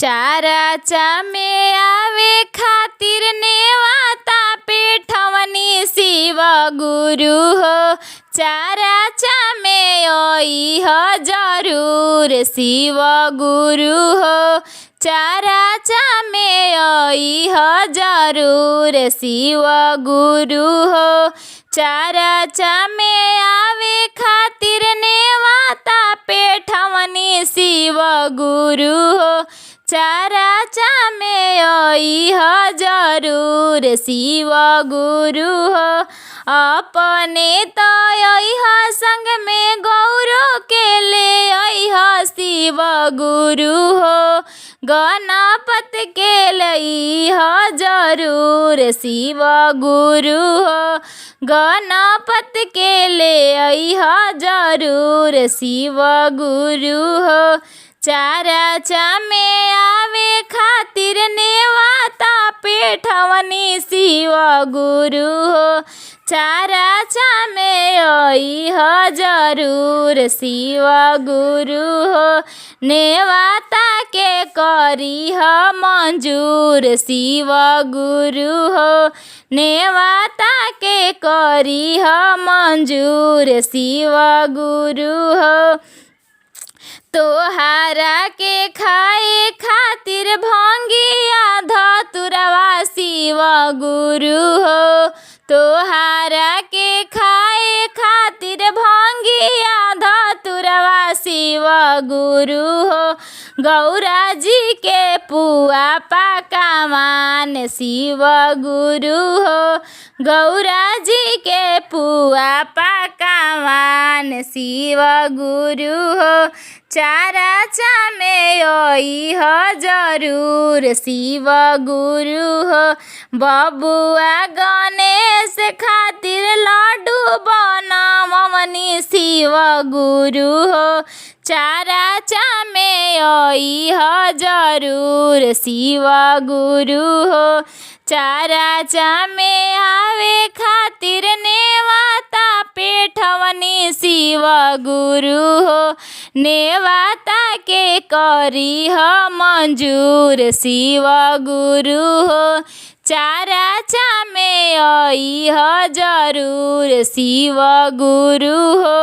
चाराचा में आवे खातिर नेवाता पेठवनी शिव गुरु हो। चाराचा में ओइह जरूर शिव गुरु हो। चाराचा में ओइह जरूर शिव गुरु हो। चाराचा में आवे खातिर नेवाता पेठवनी शिव गुरु हो। चाराचा में ओइह जरूर शिव गुरु हो। अपने तो ओइह संग में गौरो के ले ओइह शिव गुरु हो। गणपत के लइह जरूर शिव गुरु हो। गणपत के ले ओइह जरूर शिव गुरु हो। चाराचा में आवे खातिर नेवाता पेठवनी शिव गुरु हो। चाराचा में ओइह जरूर शिव गुरु हो। नेवाता के करिह मंजूर शिव गुरु हो। नेवाता के करिह मंजूर शिव गुरु हो। तोहारा के खाए खातिर भंगिया धतुरवा शिव गुरु हो। तोहारा के खाए खातिर भंगिया धतुरवा शिव गुरु हो। गौरा जी के पुआ पकवान शिव गुरु हो। गौरा जी के पुआ पकवान शिव गुरु हो। चाराचा में ओइह जरूर शिव गुरु हो। बबुआ गणेश खातिर लड्डू बनवनी शिव गुरु हो। चाराचा में ओइह जरूर शिव गुरु हो। चाराचा में आवे खातिर नेवाता पेठवनी शिव गुरु हो। नेवाता के करिह मंजूर शिव गुरु हो। चाराचा में ओइह जरूर शिव गुरु हो।